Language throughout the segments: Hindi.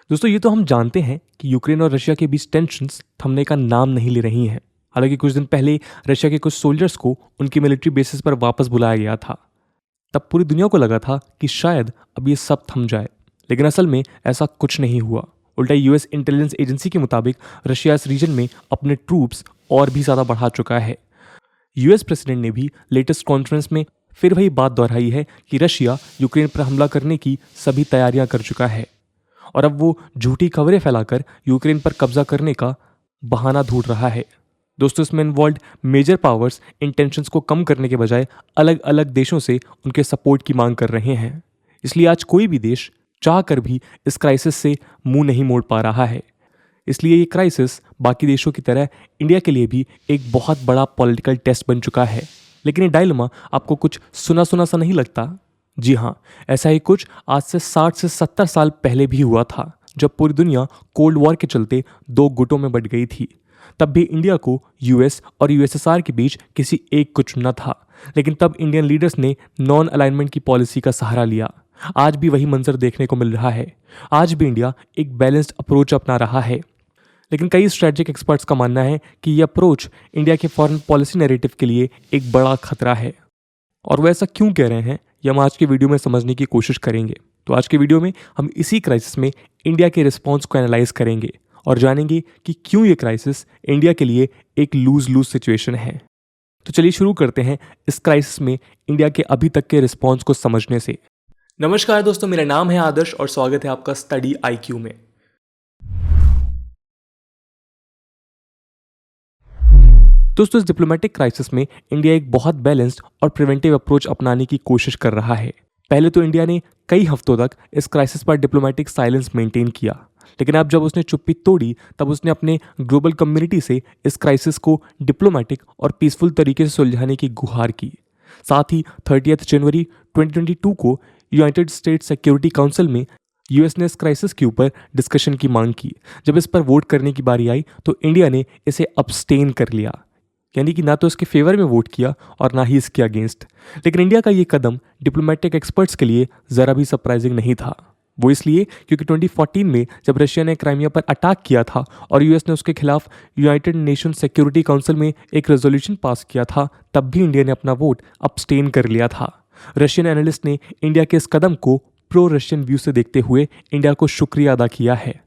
दोस्तों ये तो हम जानते हैं कि यूक्रेन और रशिया के बीच टेंशन्स थमने का नाम नहीं ले रही हैं। हालांकि कुछ दिन पहले रशिया के कुछ सोल्जर्स को उनकी मिलिट्री बेसिस पर वापस बुलाया गया था। तब पूरी दुनिया को लगा था कि शायद अब ये सब थम जाए, लेकिन असल में ऐसा कुछ नहीं हुआ। उल्टा यूएस इंटेलिजेंस एजेंसी के मुताबिक रशिया इस रीजन में अपने ट्रूप्स और भी ज़्यादा बढ़ा चुका है। यूएस प्रेसिडेंट ने भी लेटेस्ट कॉन्फ्रेंस में फिर वही बात दोहराई है कि रशिया यूक्रेन पर हमला करने की सभी तैयारियां कर चुका है और अब वो झूठी खबरें फैलाकर यूक्रेन पर कब्जा करने का बहाना ढूंढ रहा है। दोस्तों इसमें involve major powers in tensions को कम करने के बजाय अलग अलग देशों से उनके सपोर्ट की मांग कर रहे हैं। इसलिए आज कोई भी देश चाह कर भी इस क्राइसिस से मुंह नहीं मोड़ पा रहा है। इसलिए ये क्राइसिस बाकी देशों की तरह इंडिया के लिए भी एक बहुत बड़ा पॉलिटिकल टेस्ट बन चुका है। लेकिन ये डायलेमा आपको कुछ सुना सुना सा नहीं लगता? जी हाँ, ऐसा ही कुछ आज से 60 से 70 साल पहले भी हुआ था, जब पूरी दुनिया कोल्ड वॉर के चलते दो गुटों में बंट गई थी। तब भी इंडिया को यूएस और यूएसएसआर के बीच किसी एक को चुनना था, लेकिन तब इंडियन लीडर्स ने नॉन अलाइनमेंट की पॉलिसी का सहारा लिया। आज भी वही मंजर देखने को मिल रहा है। आज भी इंडिया एक बैलेंस्ड अप्रोच अपना रहा है, लेकिन कई स्ट्रेटेजिक एक्सपर्ट्स का मानना है कि यह अप्रोच इंडिया के फॉरेन पॉलिसी नैरेटिव के लिए एक बड़ा खतरा है। और वो ऐसा क्यों कह रहे हैं, ये हम आज के वीडियो में समझने की कोशिश करेंगे। तो आज के वीडियो में हम इसी क्राइसिस में इंडिया के रिस्पॉन्स को एनालाइज करेंगे और जानेंगे कि क्यों ये क्राइसिस इंडिया के लिए एक लूज लूज सिचुएशन है। तो चलिए शुरू करते हैं इस क्राइसिस में इंडिया के अभी तक के रिस्पॉन्स को समझने से। नमस्कार दोस्तों, मेरा नाम है आदर्श और स्वागत है आपका स्टडी IQ में। दोस्तों इस डिप्लोमेटिक क्राइसिस में इंडिया एक बहुत बैलेंस्ड और प्रिवेंटिव अप्रोच अपनाने की कोशिश कर रहा है। पहले तो इंडिया ने कई हफ्तों तक इस क्राइसिस पर डिप्लोमेटिक साइलेंस मेंटेन किया, लेकिन अब जब उसने चुप्पी तोड़ी तब उसने अपने ग्लोबल कम्युनिटी से इस क्राइसिस को डिप्लोमेटिक और पीसफुल तरीके से सुलझाने की गुहार की। साथ ही 30 जनवरी 2022 को यूनाइटेड स्टेट्स सिक्योरिटी काउंसिल में यूएस ने इस क्राइसिस के ऊपर डिस्कशन की मांग की। जब इस पर वोट करने की बारी आई तो इंडिया ने इसे अब्सटेन कर लिया, यानी कि ना तो इसके फेवर में वोट किया और ना ही इसके अगेंस्ट। लेकिन इंडिया का ये कदम डिप्लोमेटिक एक्सपर्ट्स के लिए ज़रा भी सरप्राइजिंग नहीं था। वो इसलिए क्योंकि 2014 में जब रशिया ने क्राइमिया पर अटैक किया था और यूएस ने उसके खिलाफ यूनाइटेड नेशन सिक्योरिटी काउंसिल में एक रेजोल्यूशन पास किया था, तब भी इंडिया ने अपना वोट अब्सटेन कर लिया था। रशियन एनालिस्ट ने इंडिया के इस कदम को प्रो रशियन व्यू से देखते हुए इंडिया को शुक्रिया अदा किया है।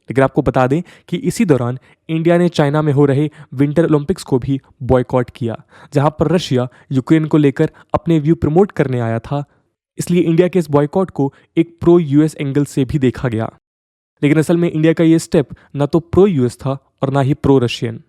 लेकिन आपको बता दें कि इसी दौरान इंडिया ने चाइना में हो रहे विंटर ओलंपिक्स को भी बॉयकॉट किया, जहां पर रशिया यूक्रेन को लेकर अपने व्यू प्रमोट करने आया था। इसलिए इंडिया के इस बॉयकॉट को एक प्रो यूएस एंगल से भी देखा गया। लेकिन असल में इंडिया का ये स्टेप ना तो प्रो यूएस था और ना ही प्रो रशियन,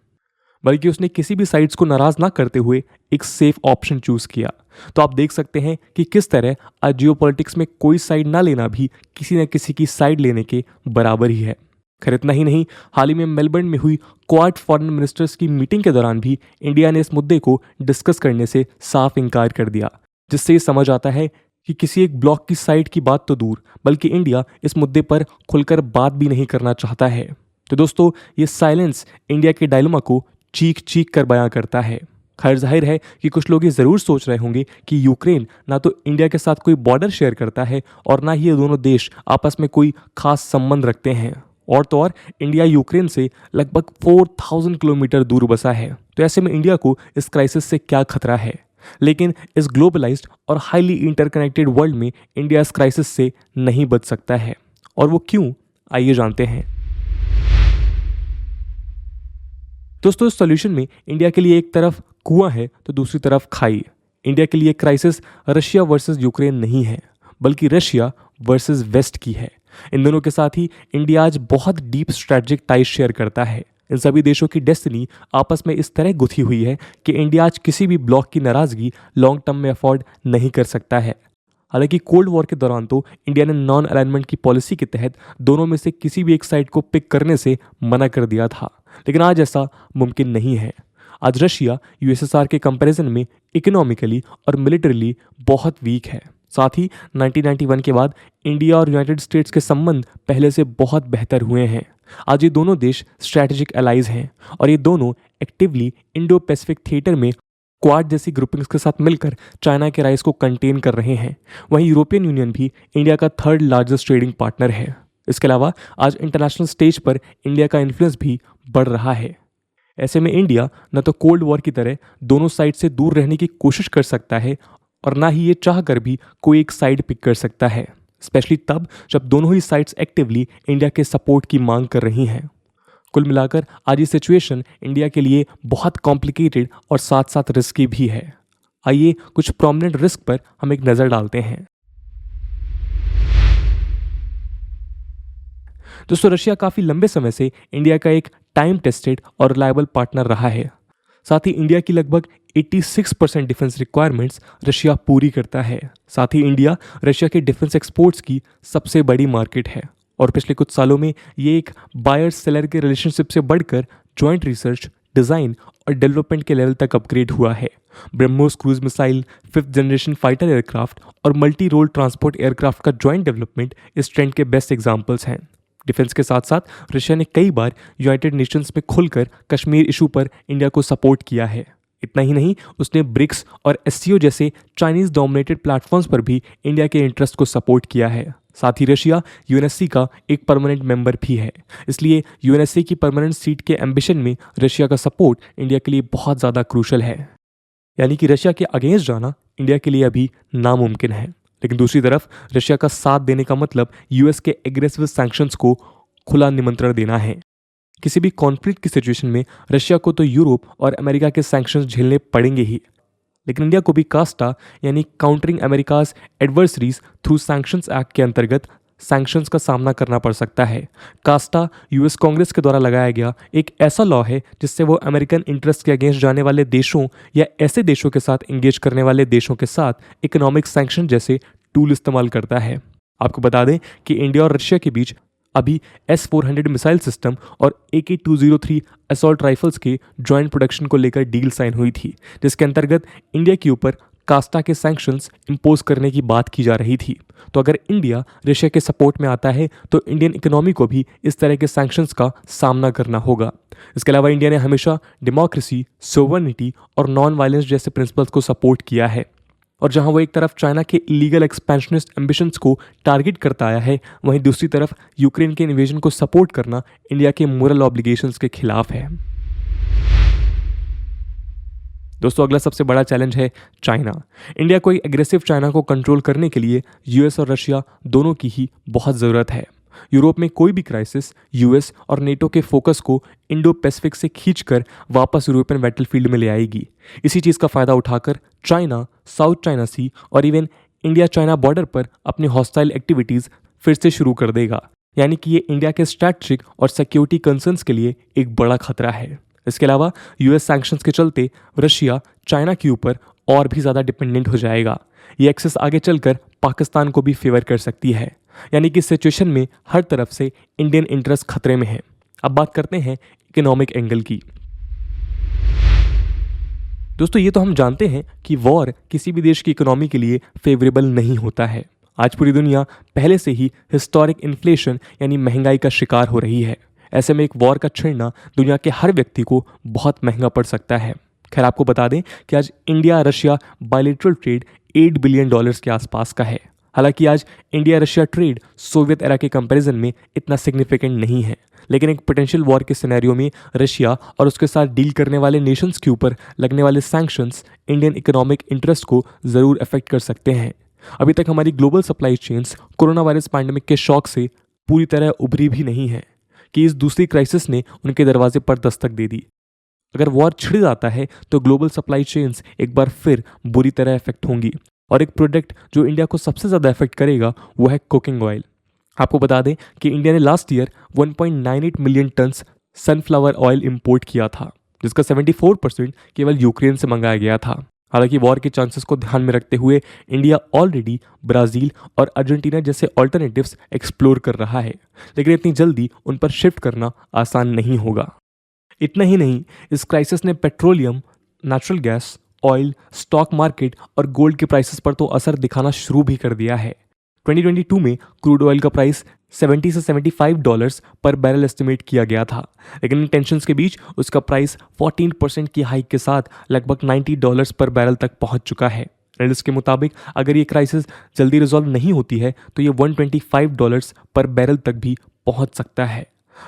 बल्कि उसने किसी भी साइड्स को नाराज ना करते हुए एक सेफ ऑप्शन चूज किया। तो आप देख सकते हैं कि किस तरह आज जियोपॉलिटिक्स में कोई साइड ना लेना भी किसी न किसी की साइड लेने के बराबर ही है। खैर इतना ही नहीं, हाल ही में मेलबर्न में हुई क्वाड फॉरेन मिनिस्टर्स की मीटिंग के दौरान भी इंडिया ने इस मुद्दे को डिस्कस करने से साफ इनकार कर दिया, जिससे ये समझ आता है कि किसी एक ब्लॉक की साइड की बात तो दूर, बल्कि इंडिया इस मुद्दे पर खुलकर बात भी नहीं करना चाहता है। तो दोस्तों ये साइलेंस इंडिया के डायलेमा को चीख चीख कर बयां करता है। खैर जाहिर है कि कुछ लोग ये ज़रूर सोच रहे होंगे कि यूक्रेन ना तो इंडिया के साथ कोई बॉर्डर शेयर करता है और ना ही ये दोनों देश आपस में कोई खास संबंध रखते हैं, और तो और इंडिया यूक्रेन से लगभग 4000 किलोमीटर दूर बसा है। तो ऐसे में इंडिया को इस क्राइसिस से क्या खतरा है? लेकिन इस ग्लोबलाइज्ड और हाईली इंटरकनेक्टेड वर्ल्ड में इंडिया इस क्राइसिस से नहीं बच सकता है। और वो क्यों, आइए जानते हैं। दोस्तों इस सॉल्यूशन में इंडिया के लिए एक तरफ कुआं है तो दूसरी तरफ खाई। इंडिया के लिए क्राइसिस रशिया वर्सेस यूक्रेन नहीं है, बल्कि रशिया वर्सेस वेस्ट की है। इन दोनों के साथ ही इंडिया आज बहुत डीप स्ट्रेटेजिक टाइज शेयर करता है। इन सभी देशों की डेस्टिनी आपस में इस तरह गुथी हुई है कि इंडिया आज किसी भी ब्लॉक की नाराजगी लॉन्ग टर्म में अफोर्ड नहीं कर सकता है। हालांकि कोल्ड वॉर के दौरान तो इंडिया ने नॉन अलाइनमेंट की पॉलिसी के तहत दोनों में से किसी भी एक साइड को पिक करने से मना कर दिया था, लेकिन आज ऐसा मुमकिन नहीं है। आज रशिया यूएसएसआर के कंपैरिजन में इकोनॉमिकली और मिलिटरीली बहुत वीक है। साथ ही 1991 के बाद इंडिया और यूनाइटेड स्टेट्स के संबंध पहले से बहुत बेहतर हुए हैं। आज ये दोनों देश स्ट्रैटेजिक एलाइज हैं और ये दोनों एक्टिवली इंडो पैसिफिक थिएटर में क्वाड जैसी ग्रुपिंग्स के साथ मिलकर चाइना के राइज को कंटेन कर रहे हैं। वहीं यूरोपियन यूनियन भी इंडिया का 3rd लार्जेस्ट ट्रेडिंग पार्टनर है। इसके अलावा आज इंटरनेशनल स्टेज पर इंडिया का इन्फ्लुएंस भी बढ़ रहा है। ऐसे में इंडिया न तो कोल्ड वॉर की तरह दोनों साइड से दूर रहने की कोशिश कर सकता है और ना ही ये चाह कर भी कोई एक साइड पिक कर सकता है, स्पेशली तब जब दोनों ही साइड्स एक्टिवली इंडिया के सपोर्ट की मांग कर रही हैं। कुल मिलाकर आज ये सिचुएशन इंडिया के लिए बहुत कॉम्प्लिकेटेड और साथ साथ रिस्की भी है। आइए कुछ प्रोमिनेंट रिस्क पर हम एक नज़र डालते हैं। दोस्तों, रशिया काफ़ी लंबे समय से इंडिया का एक टाइम टेस्टेड और रिलायबल पार्टनर रहा है। साथ ही इंडिया की लगभग 86% डिफेंस रिक्वायरमेंट्स रशिया पूरी करता है। साथ ही इंडिया रशिया के डिफेंस एक्सपोर्ट्स की सबसे बड़ी मार्केट है और पिछले कुछ सालों में ये एक बायर सेलर के रिलेशनशिप से बढ़कर जॉइंट रिसर्च, डिज़ाइन और डेवलपमेंट के लेवल तक अपग्रेड हुआ है। BrahMos cruise missile, 5th generation fighter aircraft और मल्टी रोल ट्रांसपोर्ट एयरक्राफ्ट का जॉइंट डेवलपमेंट इस ट्रेंड के बेस्ट एग्जाम्पल्स हैं। डिफेंस के साथ साथ रशिया ने कई बार यूनाइटेड नेशंस में खुलकर कश्मीर इशू पर इंडिया को सपोर्ट किया है। इतना ही नहीं, उसने ब्रिक्स और एससीओ जैसे चाइनीज डोमिनेटेड प्लेटफॉर्म्स पर भी इंडिया के इंटरेस्ट को सपोर्ट किया है। साथ ही रशिया यूएनएससी का एक परमानेंट मेंबर भी है, इसलिए यूएनएससी की परमानेंट सीट के एम्बिशन में रशिया का सपोर्ट इंडिया के लिए बहुत ज़्यादा क्रूशल है। यानी कि रशिया के अगेंस्ट जाना इंडिया के लिए अभी नामुमकिन है। लेकिन दूसरी तरफ रशिया का साथ देने का मतलब यूएस के एग्रेसिव सैंक्शंस को खुला निमंत्रण देना है। किसी भी कॉन्फ्लिक्ट की सिचुएशन में रशिया को तो यूरोप और अमेरिका के सैंक्शंस झेलने पड़ेंगे ही, लेकिन इंडिया को भी कास्टा यानी countering America's adversaries through sanctions act के अंतर्गत सैंक्शंस का सामना करना पड़ सकता है। कास्टा यूएस कांग्रेस के द्वारा लगाया गया एक ऐसा लॉ है जिससे वो अमेरिकन इंटरेस्ट के अगेंस्ट जाने वाले देशों या ऐसे देशों के साथ इंगेज करने वाले देशों के साथ इकोनॉमिक सैंक्शन जैसे टूल इस्तेमाल करता है। आपको बता दें कि इंडिया और रशिया के बीच अभी S-400 मिसाइल सिस्टम और AK-203 असॉल्ट राइफल्स के जॉइंट प्रोडक्शन को लेकर डील साइन हुई थी, जिसके अंतर्गत इंडिया के ऊपर कास्टा के सैंक्शंस इंपोज करने की बात की जा रही थी। तो अगर इंडिया रशिया के सपोर्ट में आता है तो इंडियन इकोनॉमी को भी इस तरह के सैंक्शंस का सामना करना होगा। इसके अलावा इंडिया ने हमेशा डेमोक्रेसी, सोवर्निटी और नॉन वायलेंस जैसे प्रिंसिपल्स को सपोर्ट किया है, और जहां वो एक तरफ चाइना के इलीगल एक्सपेंशनिस्ट एम्बिशंस को टारगेट करता आया है, वहीं दूसरी तरफ यूक्रेन के इन्वेजन को सपोर्ट करना इंडिया के मोरल ऑब्लिगेशंस के खिलाफ है। दोस्तों, अगला सबसे बड़ा चैलेंज है चाइना। इंडिया को एग्रेसिव चाइना को कंट्रोल करने के लिए यूएस और रशिया दोनों की ही बहुत ज़रूरत है। यूरोप में कोई भी क्राइसिस यूएस और नेटो के फोकस को इंडो पैसिफिक से खींचकर वापस यूरोपियन बैटलफील्ड में ले आएगी। इसी चीज़ का फ़ायदा उठाकर चाइना साउथ चाइना सी और इवन इंडिया चाइना बॉर्डर पर अपनी हॉस्टाइल एक्टिविटीज़ फिर से शुरू कर देगा। यानी कि ये इंडिया के स्ट्रैटेजिक और सिक्योरिटी कंसर्न्स के लिए एक बड़ा खतरा है। इसके अलावा यूएस सैंक्शंस के चलते रशिया चाइना के ऊपर और भी ज़्यादा डिपेंडेंट हो जाएगा। ये एक्सेस आगे चलकर पाकिस्तान को भी फेवर कर सकती है। यानी कि सिचुएशन में हर तरफ से इंडियन इंटरेस्ट खतरे में है। अब बात करते हैं इकोनॉमिक एंगल की। दोस्तों, ये तो हम जानते हैं कि वॉर किसी भी देश की इकोनॉमी के लिए फेवरेबल नहीं होता है। आज पूरी दुनिया पहले से ही हिस्टोरिक इन्फ्लेशन यानी महंगाई का शिकार हो रही है। ऐसे में एक वॉर का छिड़ना दुनिया के हर व्यक्ति को बहुत महंगा पड़ सकता है। खैर, आपको बता दें कि आज India Russia bilateral trade $8 billion के आसपास का है। हालांकि आज India Russia trade Soviet era के कंपैरिजन में इतना सिग्निफिकेंट नहीं है, लेकिन एक पोटेंशियल वॉर के सिनेरियो में रशिया और उसके साथ डील करने वाले नेशंस के ऊपर लगने वाले सैंक्शंस इंडियन इकोनॉमिक इंटरेस्ट को ज़रूर अफेक्ट कर सकते हैं। अभी तक हमारी global supply chains corona virus pandemic के शॉक से पूरी तरह उभरी भी नहीं है कि इस दूसरी क्राइसिस ने उनके दरवाजे पर दस्तक दे दी। अगर वॉर छिड़ जाता है तो ग्लोबल सप्लाई चेन्स एक बार फिर बुरी तरह अफेक्ट होंगी, और एक प्रोडक्ट जो इंडिया को सबसे ज़्यादा अफेक्ट करेगा वो है कुकिंग ऑयल। आपको बता दें कि इंडिया ने last year 1.98 million turns sunflower oil import किया था, जिसका 74% केवल यूक्रेन से मंगाया गया था। हालांकि वॉर के चांसेस को ध्यान में रखते हुए इंडिया ऑलरेडी ब्राज़ील और अर्जेंटीना जैसे ऑल्टरनेटिव्स एक्सप्लोर कर रहा है, लेकिन इतनी जल्दी उन पर शिफ्ट करना आसान नहीं होगा। इतना ही नहीं, इस क्राइसिस ने petroleum, natural gas, oil, stock market और गोल्ड के प्राइसेस पर तो असर दिखाना शुरू भी कर दिया है। 2022 में क्रूड ऑयल का प्राइस $70 से $75 पर बैरल एस्टिमेट किया गया था, लेकिन इन टेंशंस के बीच उसका प्राइस 14% की हाइक के साथ लगभग $90 पर बैरल तक पहुंच चुका है। एनालिस्ट के मुताबिक अगर ये क्राइसिस जल्दी रिजॉल्व नहीं होती है तो ये $125 पर बैरल तक भी पहुंच सकता है।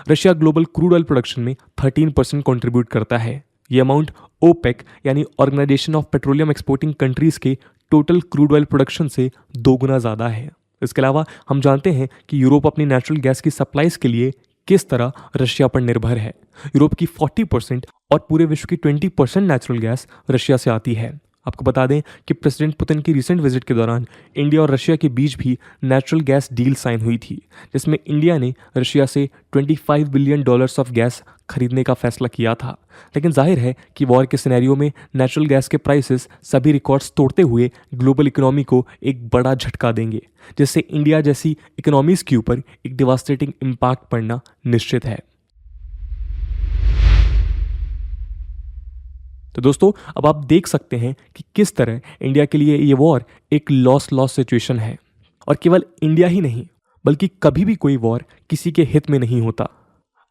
Russia global crude oil production में 13% कंट्रीब्यूट करता है। ये अमाउंट ओपेक यानी organisation of petroleum exporting countries के टोटल क्रूड ऑयल प्रोडक्शन से 2 गुना ज़्यादा है। इसके अलावा हम जानते हैं कि यूरोप अपनी नेचुरल गैस की सप्लाईज के लिए किस तरह रशिया पर निर्भर है। यूरोप की 40% और पूरे विश्व की 20% नेचुरल गैस रशिया से आती है। आपको बता दें कि प्रेसिडेंट पुतिन की रिसेंट विजिट के दौरान इंडिया और रशिया के बीच भी नेचुरल गैस डील साइन हुई थी, जिसमें इंडिया ने रशिया से $25 बिलियन ऑफ गैस खरीदने का फैसला किया था। लेकिन जाहिर है कि वॉर के सिनेरियो में नेचुरल गैस के प्राइसेस सभी रिकॉर्ड्स तोड़ते हुए ग्लोबल इकोनॉमी को एक बड़ा झटका देंगे, जिससे इंडिया जैसी इकोनॉमीज के ऊपर एक डिवास्टेटिंग इम्पैक्ट पड़ना निश्चित है। तो दोस्तों, अब आप देख सकते हैं कि किस तरह इंडिया के लिए ये वॉर एक लॉस सिचुएशन है। और केवल इंडिया ही नहीं, बल्कि कभी भी कोई वॉर किसी के हित में नहीं होता।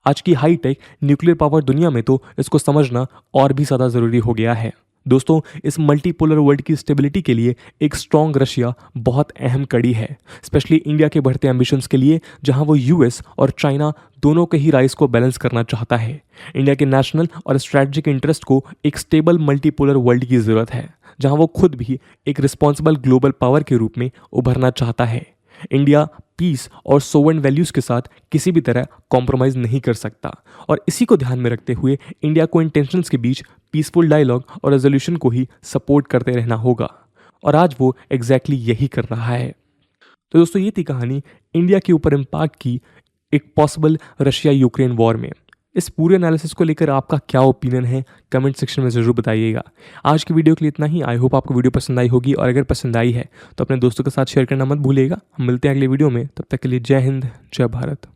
आज की हाईटेक न्यूक्लियर पावर दुनिया में तो इसको समझना और भी ज़्यादा ज़रूरी हो गया है। दोस्तों, इस मल्टीपोलर वर्ल्ड की स्टेबिलिटी के लिए एक स्ट्रॉन्ग रशिया बहुत अहम कड़ी है, स्पेशली इंडिया के बढ़ते एम्बिशंस के लिए, जहां वो यूएस और चाइना दोनों के ही राइज को बैलेंस करना चाहता है। इंडिया के नेशनल और स्ट्रैटेजिक इंटरेस्ट को एक स्टेबल मल्टीपोलर वर्ल्ड की ज़रूरत है, जहां वो खुद भी एक रिस्पॉन्सिबल ग्लोबल पावर के रूप में उभरना चाहता है। इंडिया पीस और सोवरेन वैल्यूज़ के साथ किसी भी तरह कॉम्प्रोमाइज़ नहीं कर सकता, और इसी को ध्यान में रखते हुए इंडिया को इन टेंशंस के बीच पीसफुल डायलॉग और रेजोल्यूशन को ही सपोर्ट करते रहना होगा, और आज वो एग्जैक्टली यही कर रहा है। तो दोस्तों, ये थी कहानी इंडिया के ऊपर इम्पैक्ट की एक पॉसिबल रशिया यूक्रेन वॉर में। इस पूरे एनालिसिस को लेकर आपका क्या ओपिनियन है, कमेंट सेक्शन में ज़रूर बताइएगा। आज की वीडियो के लिए इतना ही। आई होप आपको वीडियो पसंद आई होगी, और अगर पसंद आई है तो अपने दोस्तों के साथ शेयर करना मत भूलिएगा। हम मिलते हैं अगले वीडियो में, तब तक के लिए जय हिंद, जय भारत।